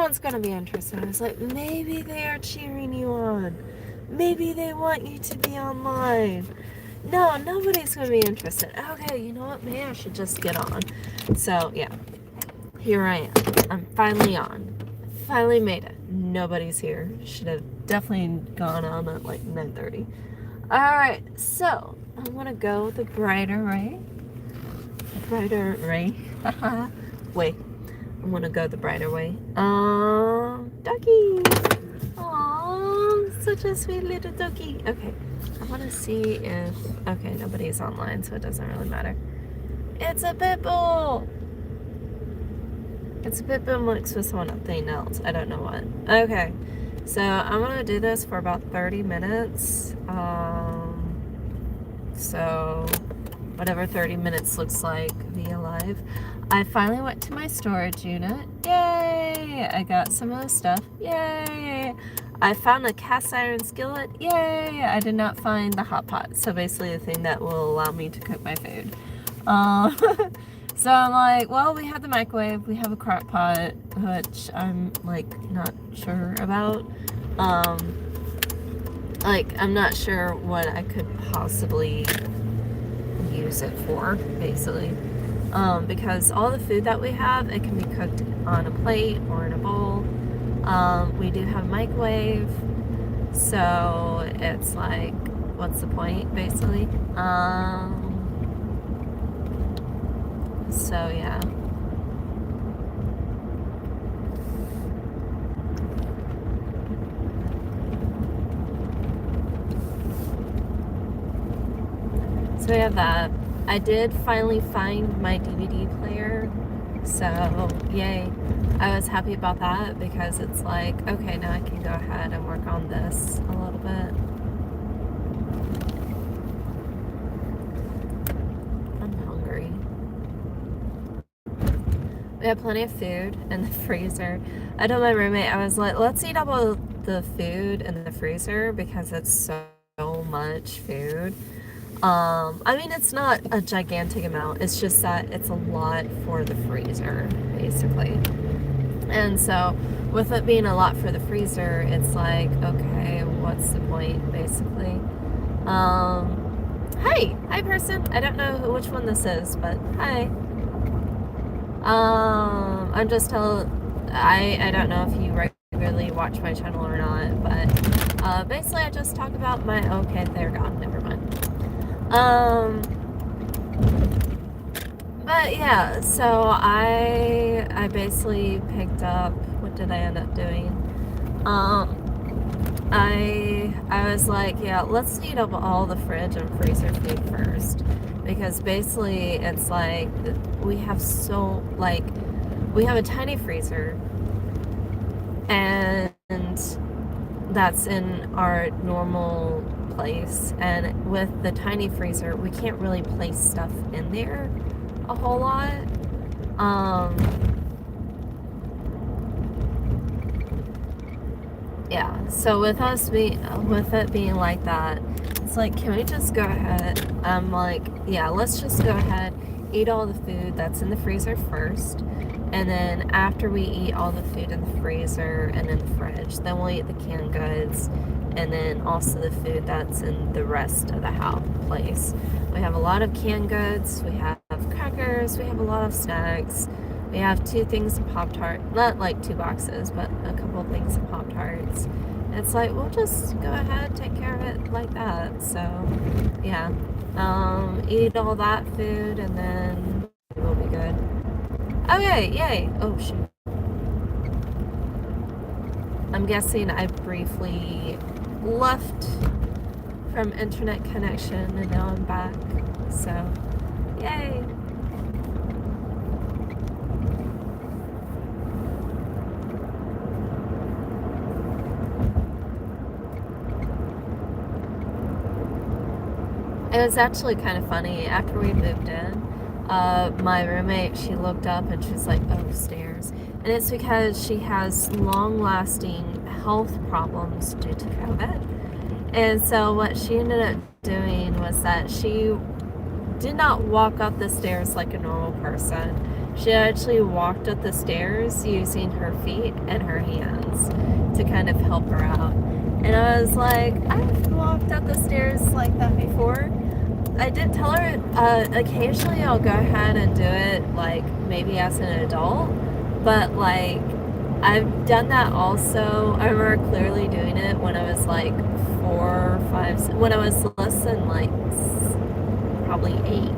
one's gonna be interested. I was like, maybe they are cheering you on. Maybe they want you to be online. No, nobody's gonna be interested. Okay, you know what? Maybe I should just get on. So yeah, here I am. I'm finally on. Finally made it. Nobody's here. Should have definitely gone on at like 9:30. Alright, so I'm gonna go the brighter way. The brighter way. Way. I'm gonna go the brighter way. Ducky! Aww, such a sweet little ducky. Okay, I wanna see if... Okay, nobody's online, so it doesn't really matter. It's a pit bull! It's a pit bull mixed with something else. I don't know what. Okay, so I'm gonna do this for about 30 minutes. So whatever 30 minutes looks like via live. I finally went to my storage unit. Yay! I got some of the stuff. Yay! I found a cast iron skillet. Yay! I did not find the hot pot. So basically the thing that will allow me to cook my food. So I'm like, well, we have the microwave, we have a crock pot, which I'm like not sure about. Like, I'm not sure what I could possibly use it for, basically. Because all the food that we have, it can be cooked on a plate or in a bowl. We do have a microwave, so it's like, what's the point, basically? So yeah. So we have that. I did finally find my DVD player, so yay. I was happy about that because it's like, okay, now I can go ahead and work on this a little bit. I'm hungry. We have plenty of food in the freezer. I told my roommate, I was like, let's eat all the food in the freezer because it's so much food. I mean, it's not a gigantic amount. It's just that it's a lot for the freezer, basically. And so, with it being a lot for the freezer, it's like, okay, what's the point, basically? Hi person. I don't know which one this is, but hi. I'm just I don't know if you regularly watch my channel or not, but basically I just talk about my... Okay, they're gone. Never mind. But yeah, so I basically picked up... What did I end up doing? I was like, yeah, let's heat up all the fridge and freezer food first, because basically it's like we have we have a tiny freezer, and that's in our normal place, and with the tiny freezer we can't really place stuff in there a whole lot. Yeah, so with it being like that, it's like, can we just go ahead? I'm like, yeah, let's just go ahead, eat all the food that's in the freezer first, and then after we eat all the food in the freezer and in the fridge, then we'll eat the canned goods, and then also the food that's in the rest of the house place. We have a lot of canned goods, we have crackers, we have a lot of snacks. We have 2 things of Pop-Tart, not like 2 boxes, but a couple of things of Pop-Tarts. It's like, we'll just go ahead, take care of it like that. So, yeah. Eat all that food, and then we'll be good. Okay, yay. Oh, shoot. I'm guessing I briefly left from internet connection, and now I'm back. So, yay. It was actually kind of funny. After we moved in, my roommate, she looked up and she's like, oh, stairs. And it's because she has long-lasting health problems due to COVID. And so what she ended up doing was that she did not walk up the stairs like a normal person. She actually walked up the stairs using her feet and her hands to kind of help her out. And I was like, I've walked up the stairs like that before. I did tell her occasionally I'll go ahead and do it like maybe as an adult, but like I've done that also. I remember clearly doing it when I was like 4, 5, when I was less than like probably 8.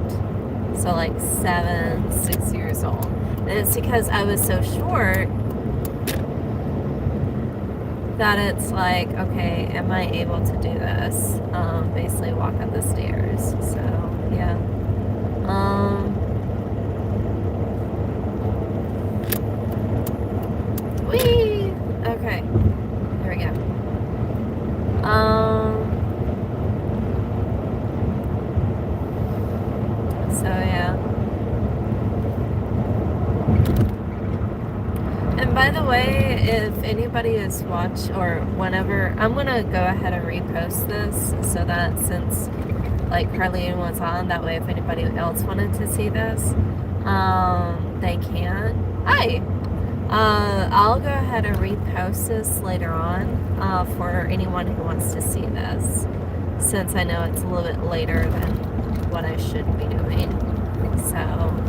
So like 7, 6 years old. And it's because I was so short that it's like, okay, am I able to do this? Basically walk up the stairs. So yeah. Whee! Okay. There we go. So yeah. And by the way, if anybody is or whenever, I'm gonna go ahead and repost this so that since like hardly anyone's on, that way if anybody else wanted to see this, they can. Hi! I'll go ahead and repost this later on for anyone who wants to see this, since I know it's a little bit later than what I should be doing. So,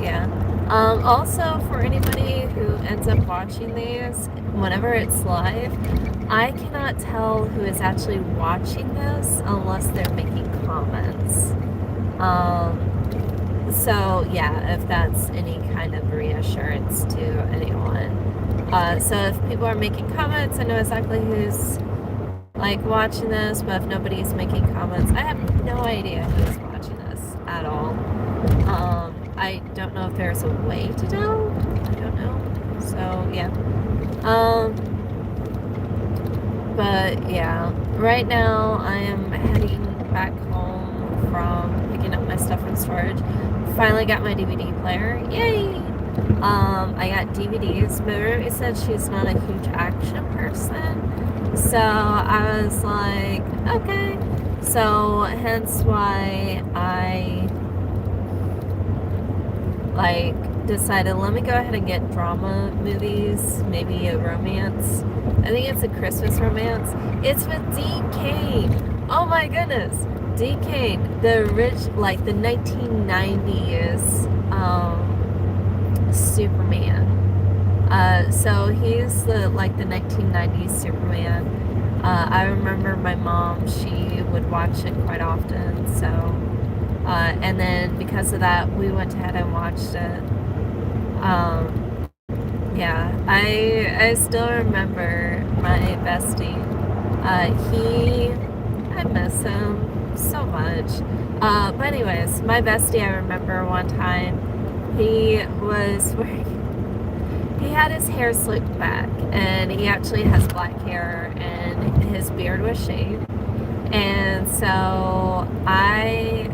yeah. Also, for anybody who ends up watching these, whenever it's live, I cannot tell who is actually watching this unless they're making comments. So, yeah, if that's any kind of reassurance to anyone. So if people are making comments, I know exactly who's like watching this, but if nobody's making comments, I have no idea who's watching this at all. I don't know if there's a way to tell. I don't know. So yeah. But yeah, right now I am heading back home from picking up my stuff from storage. Finally got my DVD player. Yay! I got DVDs. My roommate said she's not a huge action person, so I was like, okay. So hence why I like decided, let me go ahead and get drama movies, maybe a romance. I think it's a Christmas romance. It's with Dean Cain. Oh my goodness, Dean Cain, the 1990s Superman. So he's the 1990s Superman. I remember my mom, she would watch it quite often, so and then because of that we went ahead and watched it. Yeah, I still remember my bestie. I miss him so much. But anyways, my bestie, I remember one time he had his hair slicked back, and he actually has black hair, and his beard was shaved. And so I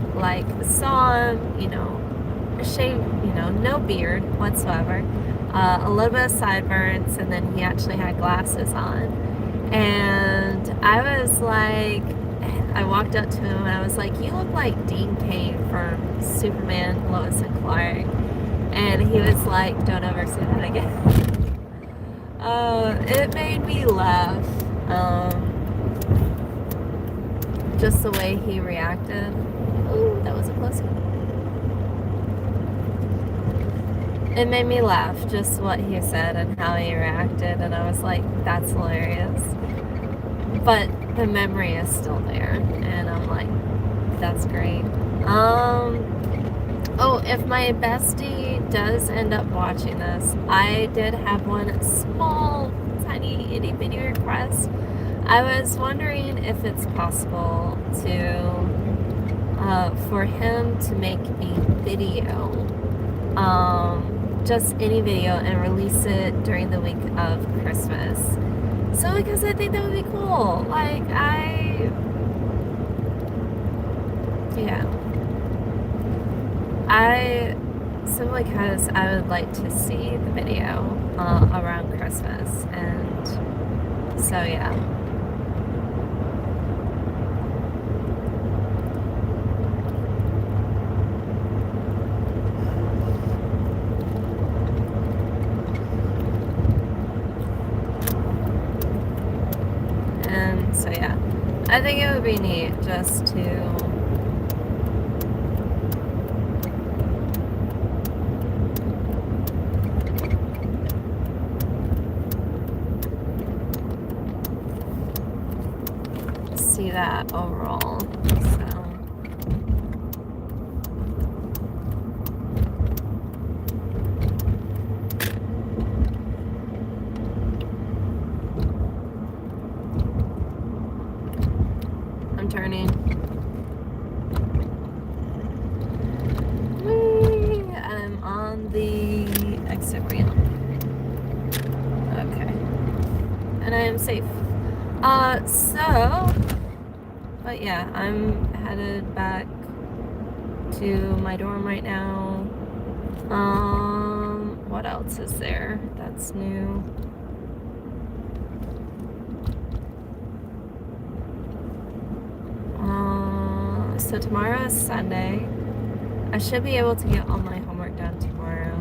saw him, shaved, no beard whatsoever, a little bit of sideburns, and then he actually had glasses on. And I walked up to him and I was like, you look like Dean Cain from Superman, Lois and Clark. And he was like, don't ever say that again. It made me laugh. Just the way he reacted. Ooh, that was a close one. It made me laugh, just what he said and how he reacted, and I was like, that's hilarious. But the memory is still there, and I'm like, that's great. Oh, if my bestie does end up watching this, I did have one small, tiny, itty bitty request. I was wondering if it's possible for him to make a video, just any video, and release it during the week of Christmas. So, because I think that would be cool. Simply because I would like to see the video around Christmas, and so yeah. So yeah, I think it would be neat just to see that overall. So I'm turning. Whee! I'm on the exit ramp. Okay. And I am safe. But yeah, I'm headed back to my dorm right now. What else is there that's new? So tomorrow is Sunday. I should be able to get all my homework done tomorrow,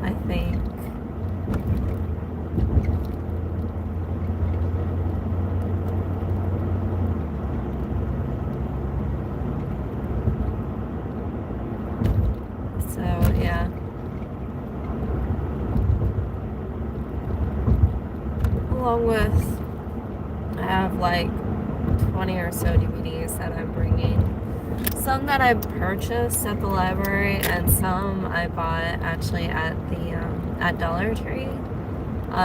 I think. So, yeah. Along with, I have like 20 or so DVDs that I'm bringing. Some that I purchased at the library, and some I bought actually at the at Dollar Tree.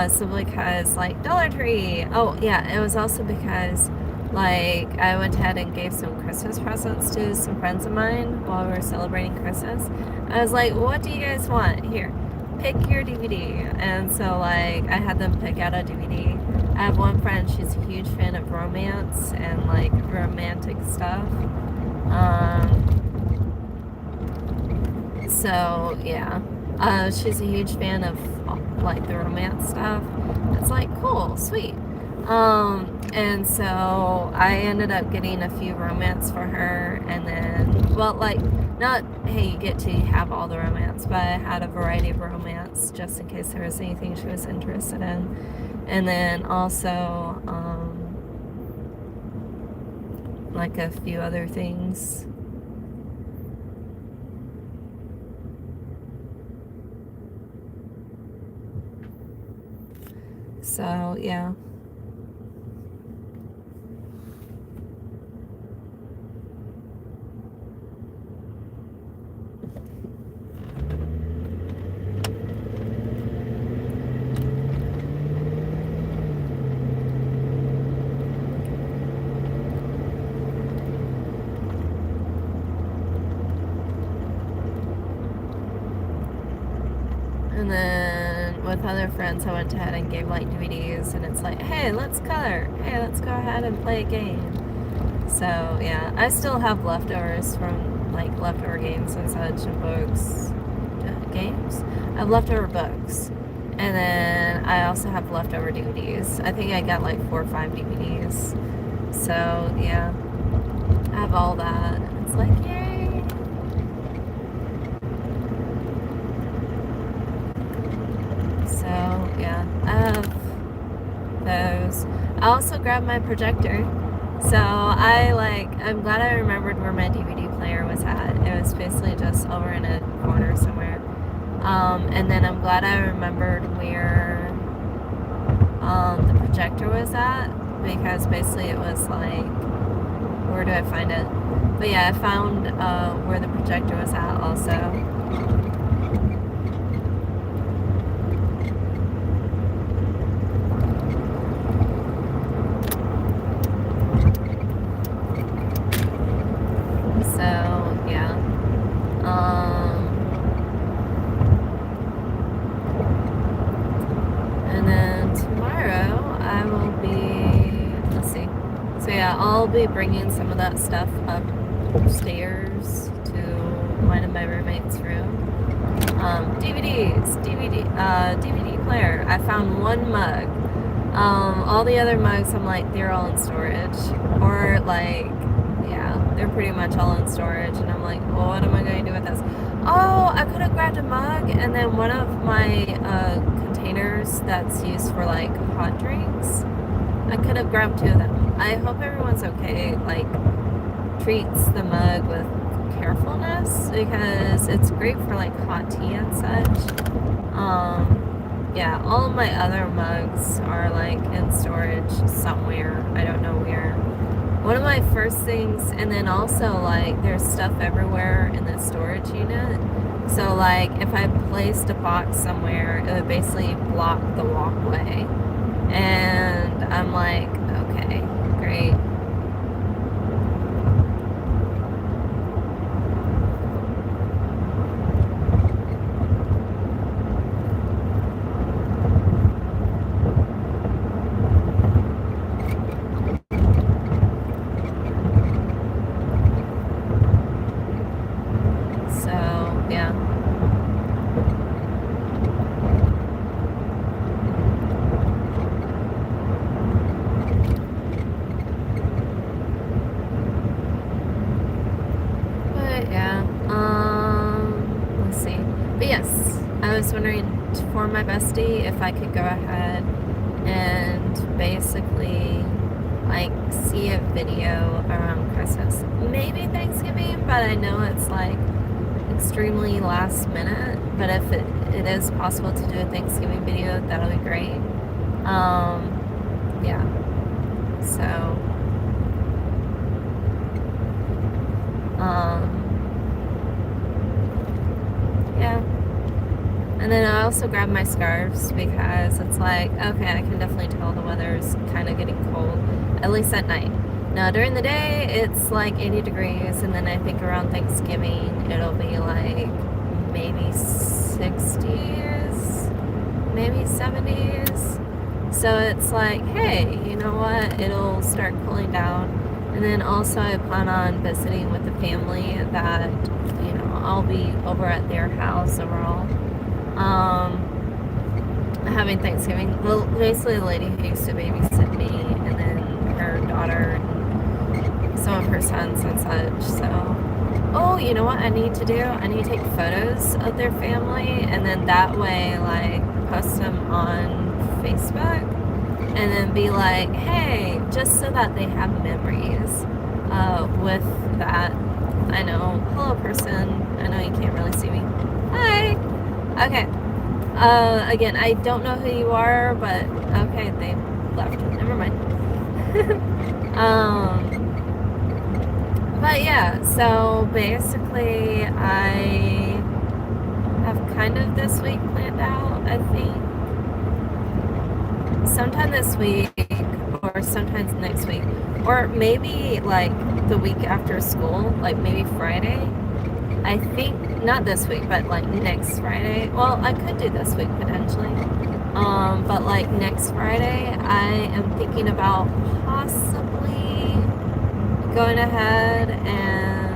Simply because, like, Dollar Tree. Oh yeah, it was also because, like, I went ahead and gave some Christmas presents to some friends of mine while we were celebrating Christmas. I was like, what do you guys want? Here, pick your DVD. And so, like, I had them pick out a DVD. I have one friend, she's a huge fan of romance and, like, romantic stuff. So, yeah. She's a huge fan of, like, the romance stuff. It's like, cool, sweet. And so I ended up getting a few romance for her, and then, well, like, not, hey, you get to have all the romance, but I had a variety of romance just in case there was anything she was interested in. And then also, like a few other things. So, yeah. And then with other friends, I went ahead and gave like DVDs, and it's like, hey, let's color. Hey, let's go ahead and play a game. So yeah, I still have leftovers from like leftover games and such, and books. Games? I have leftover books. And then I also have leftover DVDs. I think I got like 4 or 5 DVDs. So yeah, I have all that. It's like, yay. So yeah, I have those. I also grabbed my projector. So I'm glad I remembered where my DVD player was at. It was basically just over in a corner somewhere. And then I'm glad I remembered where the projector was at, because basically it was like, where do I find it? But yeah, I found where the projector was at also. So yeah. And then tomorrow I will be, let's see. So yeah, I'll be bringing some of that stuff upstairs to one of my roommate's room. DVD player. I found one mug. All the other mugs, I'm like, they're all in storage. Or like, yeah, they're pretty much all in storage. And I'm like, well, what am I going to do with this? Oh, I could have grabbed a mug, and then one of my containers that's used for like hot drinks, I could have grabbed 2 of them. I hope everyone's okay, like, treats the mug with carefulness because it's great for like hot tea and such. Yeah, all of my other mugs are like in storage somewhere. I don't know where. One of my first things, and then also like there's stuff everywhere in the storage unit. So like if I placed a box somewhere, it would basically block the walkway. And I'm like, okay, great. So, yeah. But yeah, let's see. But yes, I was wondering for my bestie if I could go ahead and basically like see a video around Christmas. Maybe Thanksgiving, but I know it's like extremely last minute. But if it is possible to do a Thanksgiving video, that'll be great. Yeah. So, yeah. And then I also grabbed my scarves because it's like, okay, I can definitely tell the weather's kind of getting cold, at least at night. Now, during the day, it's like 80 degrees, and then I think around Thanksgiving, it'll be like maybe 60s, maybe 70s. So it's like, hey, you know what? It'll start cooling down. And then also I plan on visiting with the family that, you know, I'll be over at their house overall. Having Thanksgiving. Well, basically the lady who used to babysit me and then her daughter and some of her sons and such. So, oh, you know what I need to do? I need to take photos of their family and then that way, like, post them on Facebook and then be like, hey, just so that they have memories with that. I know, hello person. I know you can't really see me. Hi. Okay. Again, I don't know who you are, but okay, they left. Never mind. But yeah, so basically I have kind of this week planned out, I think. Sometime this week or sometimes next week, or maybe like the week after school, like maybe Friday. I think not this week, but like next Friday. Well, I could do this week potentially. But like next Friday, I am thinking about possibly going ahead and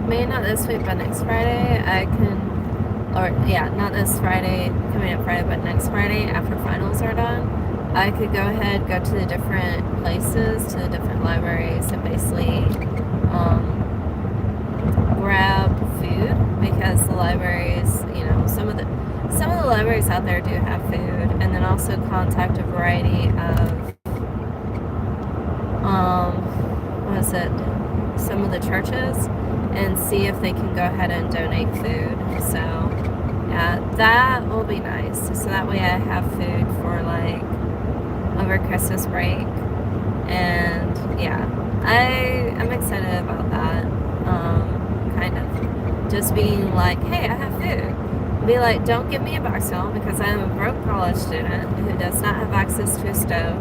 maybe not this week, but next Friday I can, or yeah, not this Friday, coming up Friday, but next Friday after finals are done, I could go ahead, go to the different places, to the different libraries, and basically grab food because the libraries, you know, some of the libraries out there do have food, and then also contact a variety of what is it? Some of the churches and see if they can go ahead and donate food. So yeah, that will be nice. So that way I have food for like over Christmas break. And yeah, I'm excited about that. Kind of just being like, hey, I have food. Be like, don't give me a box meal because I am a broke college student who does not have access to a stove.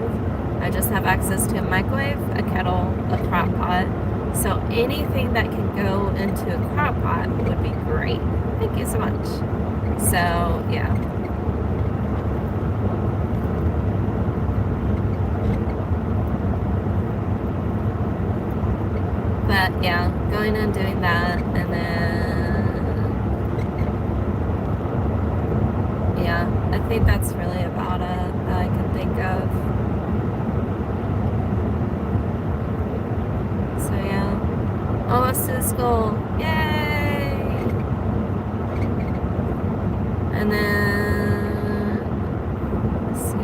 I just have access to a microwave, a kettle, a crock pot. So anything that can go into a crock pot would be great. Thank you so much. So, yeah. But But yeah, going and doing that, and then yeah, I think that's really about it that I can think of. So yeah, almost to school, yay! And then let's see.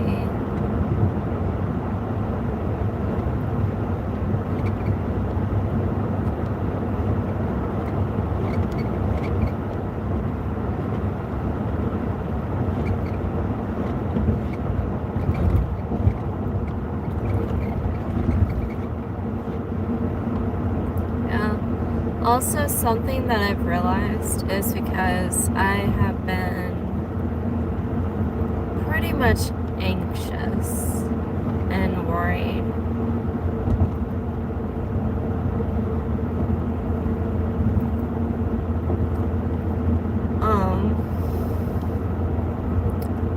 Also, something that I've realized is because I have been pretty much anxious and worried.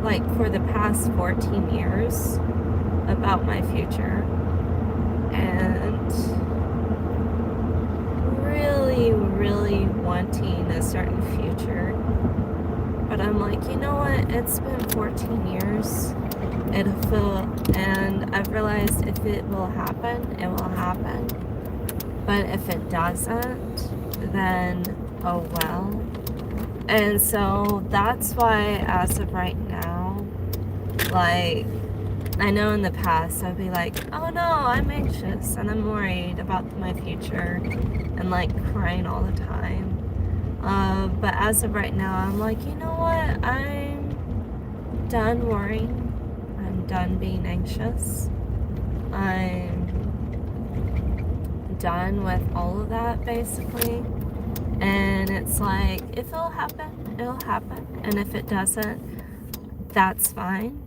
Like for the past 14 years about my future. And really wanting a certain future. But I'm like, you know what? It's been 14 years. It'll feel, and I've realized if it will happen, it will happen. But if it doesn't, then oh well. And so that's why, as of right now, like, I know in the past I'd be like, oh no, I'm anxious and I'm worried about my future and like crying all the time. But as of right now, I'm like, you know what? I'm done worrying. I'm done being anxious. I'm done with all of that basically. And it's like, if it'll happen, it'll happen. And if it doesn't, that's fine.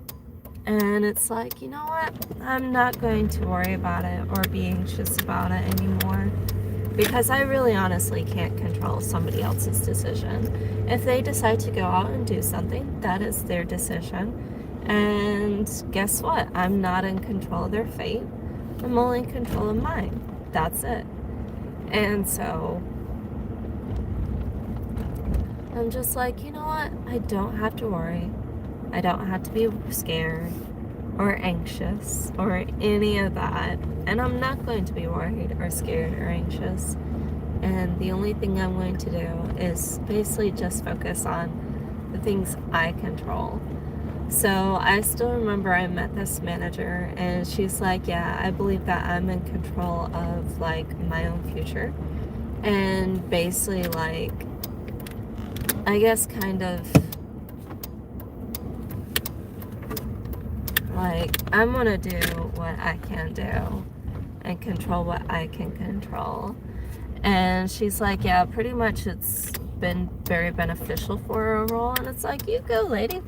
And it's like, you know what? I'm not going to worry about it or be anxious about it anymore. Because I really honestly can't control somebody else's decision. If they decide to go out and do something, that is their decision. And guess what? I'm not in control of their fate. I'm only in control of mine. That's it. And so I'm just like, you know what? I don't have to worry. I don't have to be scared or anxious or any of that. And I'm not going to be worried or scared or anxious. And the only thing I'm going to do is basically just focus on the things I control. So I still remember I met this manager and she's like, yeah, I believe that I'm in control of like my own future. And basically like, I guess kind of like, I'm gonna do what I can do and control what I can control. And she's like, yeah, pretty much it's been very beneficial for her role. And it's like, you go, lady.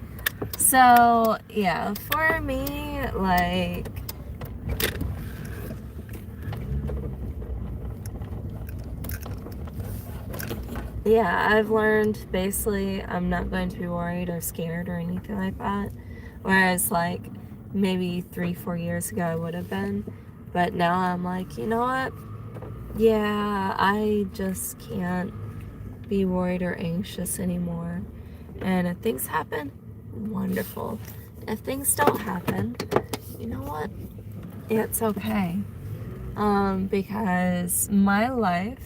So, yeah, for me, like, yeah, I've learned basically I'm not going to be worried or scared or anything like that. Whereas, like, maybe 3-4 years ago I would have been. But now I'm like, you know what? Yeah, I just can't be worried or anxious anymore. And if things happen, wonderful. If things don't happen, you know what? It's okay. Because my life,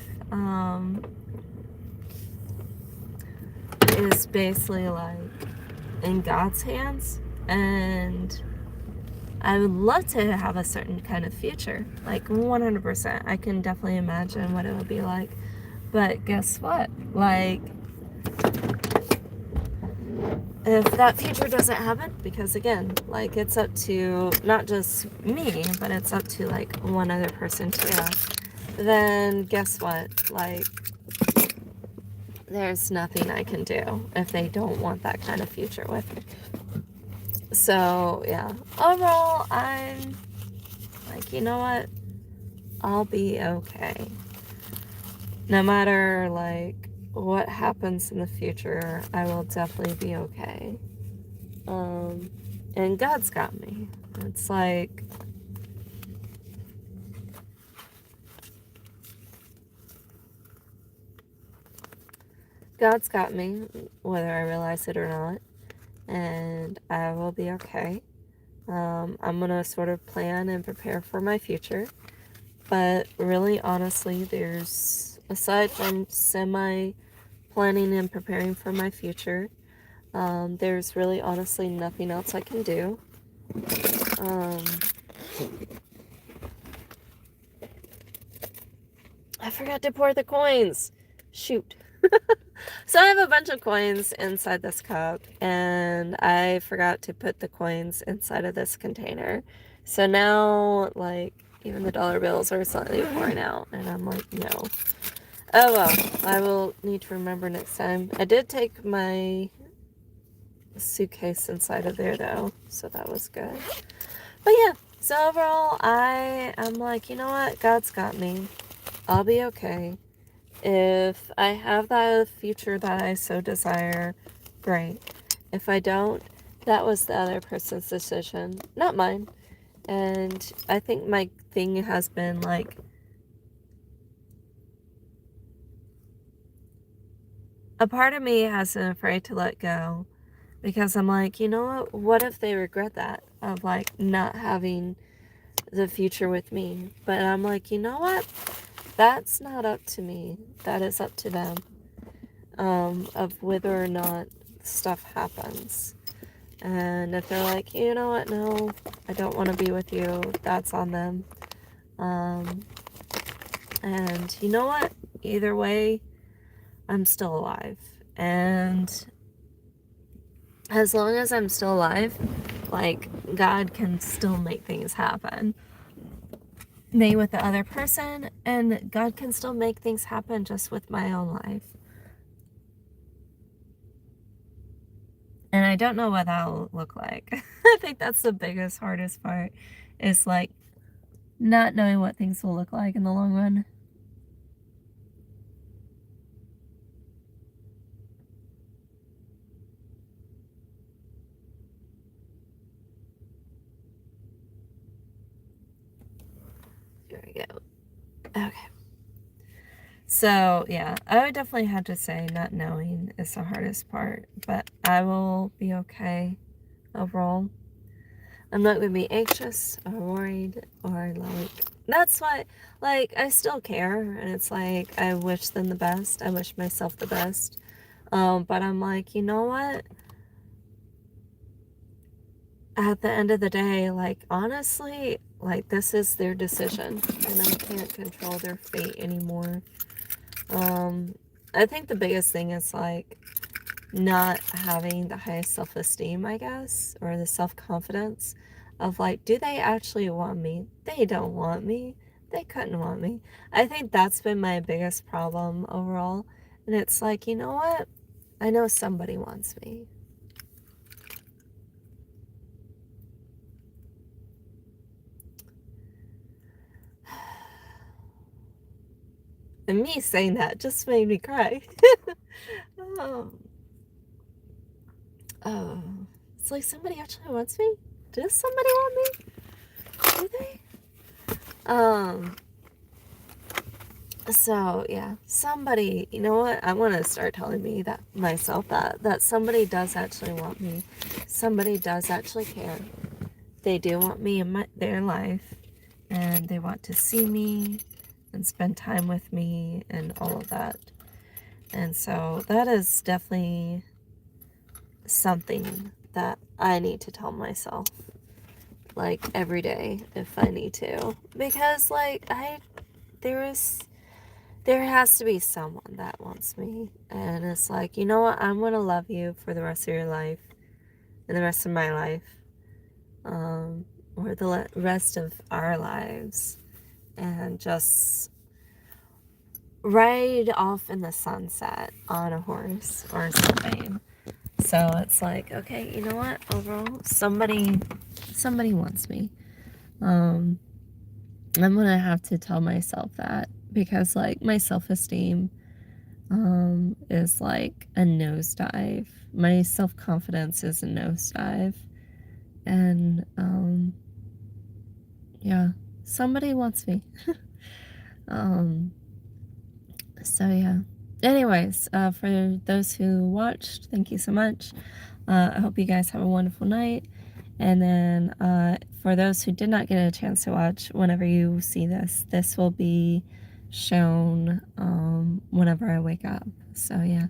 is basically like in God's hands, and I would love to have a certain kind of future, like 100%. I can definitely imagine what it would be like. But guess what? Like, if that future doesn't happen, because again, like it's up to not just me, but it's up to like one other person too, then guess what? Like, there's nothing I can do if they don't want that kind of future with me. So, yeah. Overall, I'm like, you know what? I'll be okay. No matter, like, what happens in the future, I will definitely be okay. And God's got me. It's like, God's got me, whether I realize it or not, and I will be okay. I'm gonna sort of plan and prepare for my future, but really, honestly, there's, aside from semi planning and preparing for my future, there's really honestly nothing else I can do. Um, I forgot to pour the coins. Shoot. So I have a bunch of coins inside this cup, and I forgot to put the coins inside of this container. So now, like, even the dollar bills are slightly pouring out, and I'm like, no. Oh well, I will need to remember next time. I did take my suitcase inside of there though, so that was good. But yeah, so overall, I'm like, you know what? God's got me. I'll be okay. If I have that future that I so desire, great. If I don't, that was the other person's decision, not mine. And I think my thing has been like, a part of me has been afraid to let go because I'm like, you know what if they regret that of like not having the future with me? But I'm like, you know what? That's not up to me. That is up to them. Of whether or not stuff happens. And if they're like, you know what, no, I don't want to be with you, that's on them. And you know what? Either way, I'm still alive. And as long as I'm still alive, like, God can still make things happen. Me with the other person, and God can still make things happen just with my own life. And I don't know what that'll look like. I think that's the biggest, hardest part, is like not knowing what things will look like in the long run. Here we go. Okay. So, yeah, I would definitely have to say not knowing is the hardest part, but I will be okay overall. I'm not going to be anxious or worried or like, that's why, like, I still care, and it's like, I wish them the best. I wish myself the best. But I'm like, you know what? At the end of the day, like, honestly, like, this is their decision, and I can't control their fate anymore. I think the biggest thing is, like, not having the highest self-esteem, I guess, or the self-confidence of, like, do they actually want me? They don't want me. They couldn't want me. I think that's been my biggest problem overall, and it's like, you know what? I know somebody wants me. And me saying that just made me cry. Oh, oh, it's like somebody actually wants me? Does somebody want me? Do they? So yeah, somebody, you know what? I want to start telling me that myself that somebody does actually want me. Somebody does actually care. They do want me in their life, and they want to see me and spend time with me and all of that. And so that is definitely something that I need to tell myself, like, every day if I need to, because like there has to be someone that wants me, and it's like, you know what, I'm gonna love you for the rest of your life and the rest of my life, or the rest of our lives, and just ride off in the sunset on a horse or something. So it's like, okay, you know what? Overall, somebody wants me. I'm gonna have to tell myself that, because like my self-esteem is like a nosedive. My self-confidence is a nosedive. And yeah, somebody wants me. So yeah. Anyways, for those who watched, thank you so much. I hope you guys have a wonderful night. And then for those who did not get a chance to watch, whenever you see this, this will be shown whenever I wake up. So yeah,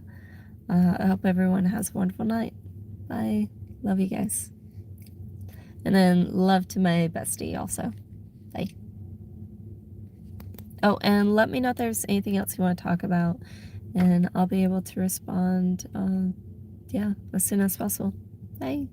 I hope everyone has a wonderful night. Bye. Love you guys. And then love to my bestie also. Bye. Oh, and let me know if there's anything else you want to talk about, and I'll be able to respond, yeah, as soon as possible. Bye.